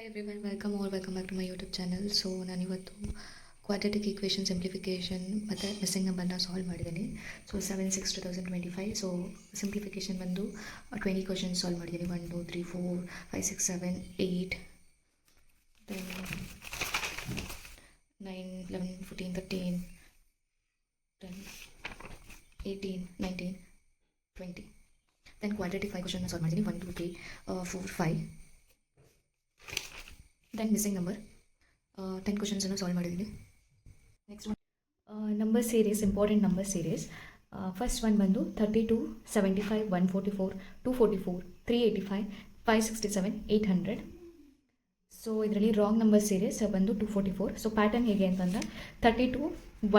Everyone welcome back to my YouTube channel. So ನಾನಿವತ್ತು quadratic equation simplification ಮತ್ತು missing ನಂಬರ್ನ solve ಮಾಡಿದ್ದೀನಿ. So 7/6/2025. So simplification ಬಂದು 20 questions solve ಮಾಡಿದ್ದೀನಿ. 1 2 3 4 5 6 7 8 ದೆನ್ 9 11 14 13 10 18 19 20. ದೆನ್ ಕ್ವಾಡ್ರಾಟಿಕ್ 5 ಕ್ವಶನ್ನ ಸಾಲ್ವ್ ಮಾಡಿದ್ದೀನಿ. 1 2 3 4 5. Then missing number 10 ಕ್ವಶನ್ಸನ್ನು solve ಮಾಡಿದ್ದೀನಿ. Next number series, important number series. First one ಬಂದು 32 75 144 244 385 567 800. So ಇದರಲ್ಲಿ ರಾಂಗ್ ನಂಬರ್ ಸೀರೀಸ್ ಬಂದು 244. ಸೊ ಪ್ಯಾಟರ್ನ್ ಹೇಗೆ ಅಂತಂದರೆ 32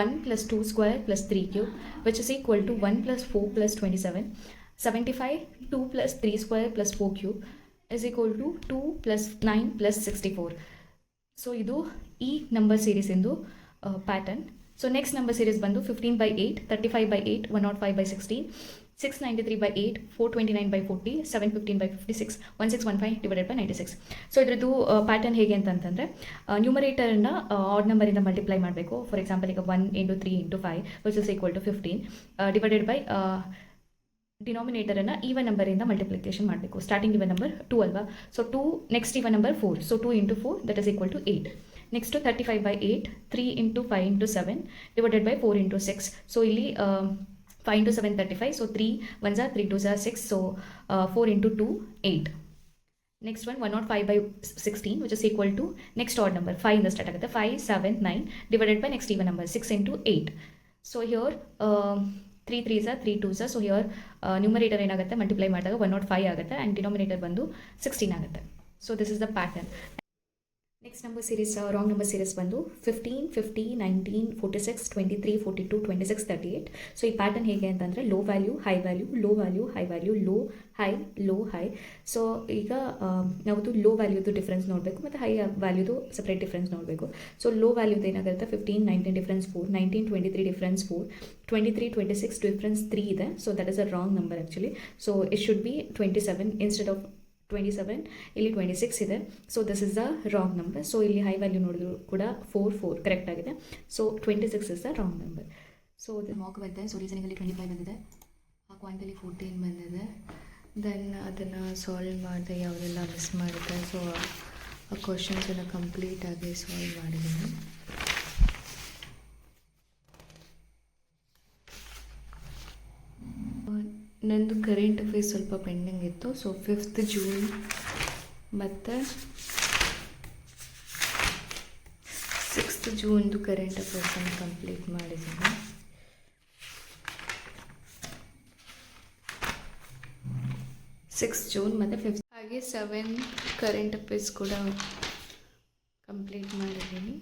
1 + 2 square + 3 cube which is equal to 1 + 4 + 27. 75 2 + 3 square + 4 cube is equal to 2 + 9 + 64. So ಇದು ಈ number series ಇಂದು pattern. So next number series ಬಂದು 15/8 35/8 105/16 693/8 429/40 715/56 1615/96. So ಇದ್ರದ್ದು ಪ್ಯಾಟರ್ನ್ ಹೇಗೆ ಅಂತಂದರೆ ನ್ಯೂಮರೇಟರ್ನ ಆಡ್ ನಂಬರಿಂದ ಮಲ್ಟಿಪ್ಲೈ ಮಾಡಬೇಕು. ಫಾರ್ ಎಕ್ಸಾಂಪಲ್ ಈಗ 1 × 3 × 5 which is equal to 15 divided by ಡಿನಾಮಿನೇಟರನ್ನು ಈವನ್ ನಂಬರಿಂದ ಮಲ್ಟಿಪ್ಲಿಕೇಶನ್ ಮಾಡಬೇಕು. ಸ್ಟಾರ್ಟಿಂಗ್ ಈವನ್ ನಂಬರ್ 2 ಅಲ್ವಾ. So 2 next even number 4. So 2 × 4 that is equal to 8. Next 35/8 3 × 5 × 7 divided by 4 × 6. So ಇಲ್ಲಿ 5 × 7 35. So 3 1s 3 2s 6. So 4 × 2 8. Next one 105/16 which is equal to next odd number 5 ಇಂದ start ಆಗುತ್ತೆ. 5 7 9 divided by next even number 6 × 8. So here 3 3s 3 2s. So here numerator ಏನಾಗುತ್ತೆ multiply ಮಾಡಿದಾಗ 105 ಆಗುತ್ತೆ and denominator ಬಂದು 16 ಆಗುತ್ತೆ. So this is the pattern. Next number series, wrong number series ಬಂದು 15 50 19 46 23 42 26 38. So ಈ pattern ಹೇಗೆ ಅಂತಂದರೆ low value high value, low value high value, low high low high. So ಈಗ ನಾವು ಲೋ ವ್ಯಾಲ್ಯೂದು ಡಿಫ್ರೆನ್ಸ್ ನೋಡಬೇಕು ಮತ್ತು ಹೈ ವ್ಯಾಲ್ಯೂದು ಸಪ್ರೇಟ್ ಡಿಫ್ರೆನ್ಸ್ ನೋಡಬೇಕು. So low ವ್ಯಾಲ್ಯೂದು ಏನಾಗುತ್ತೆ 15 19 ಡಿಫ್ರೆನ್ಸ್ 4, 19 23 ಡಿಫ್ರೆನ್ಸ್ 4, 23 26 ಡಿಫ್ರೆನ್ಸ್ 3 ಇದೆ. So that is a wrong number actually. So it should be 27 instead of 27. ಇಲ್ಲಿ 26 ಇದೆ. So this is the wrong number. So ಇಲ್ಲಿ ಹೈ ವ್ಯಾಲ್ಯೂ ನೋಡಿದ್ರು ಕೂಡ 4 4 ಕರೆಕ್ಟ್ ಆಗಿದೆ. So 26 is the wrong number. So ಅದು mark ಬಂದಿದೆ. So ರೀಸನಿಂಗಲ್ಲಿ 25 ಬಂದಿದೆ, ಆ ಕ್ವಾಂಟಲ್ಲಿ 14 ಬಂದಿದೆ. ದೆನ್ ಅದನ್ನು ಸಾಲ್ವ್ ಮಾಡಿದೆ, ಯಾವುದೆಲ್ಲ ಮಿಸ್ ಮಾಡಿದೆ. ಸೊ ಆ ಕ್ವಶನ್ಸನ್ನು ಕಂಪ್ಲೀಟಾಗಿ ಸಾಲ್ವ್ ಮಾಡಿದ್ದೀನಿ. ನಂದು ಕರೆಂಟ್ ಅಫೇರ್ಸ್ ಸ್ವಲ್ಪ ಪೆಂಡಿಂಗ್ ಇತ್ತು. ಸೊ 5th ಜೂನ್ ಮತ್ತು 6th ಜೂನ್ದು ಕರೆಂಟ್ ಅಫೇರ್ಸನ್ನು ಕಂಪ್ಲೀಟ್ ಮಾಡಿದ್ದೀನಿ. ಜೂನ್ ಮತ್ತು 5th ಹಾಗೆ 7 ಕರೆಂಟ್ ಅಫೇರ್ಸ್ ಕೂಡ ಕಂಪ್ಲೀಟ್ ಮಾಡಿದ್ದೀನಿ.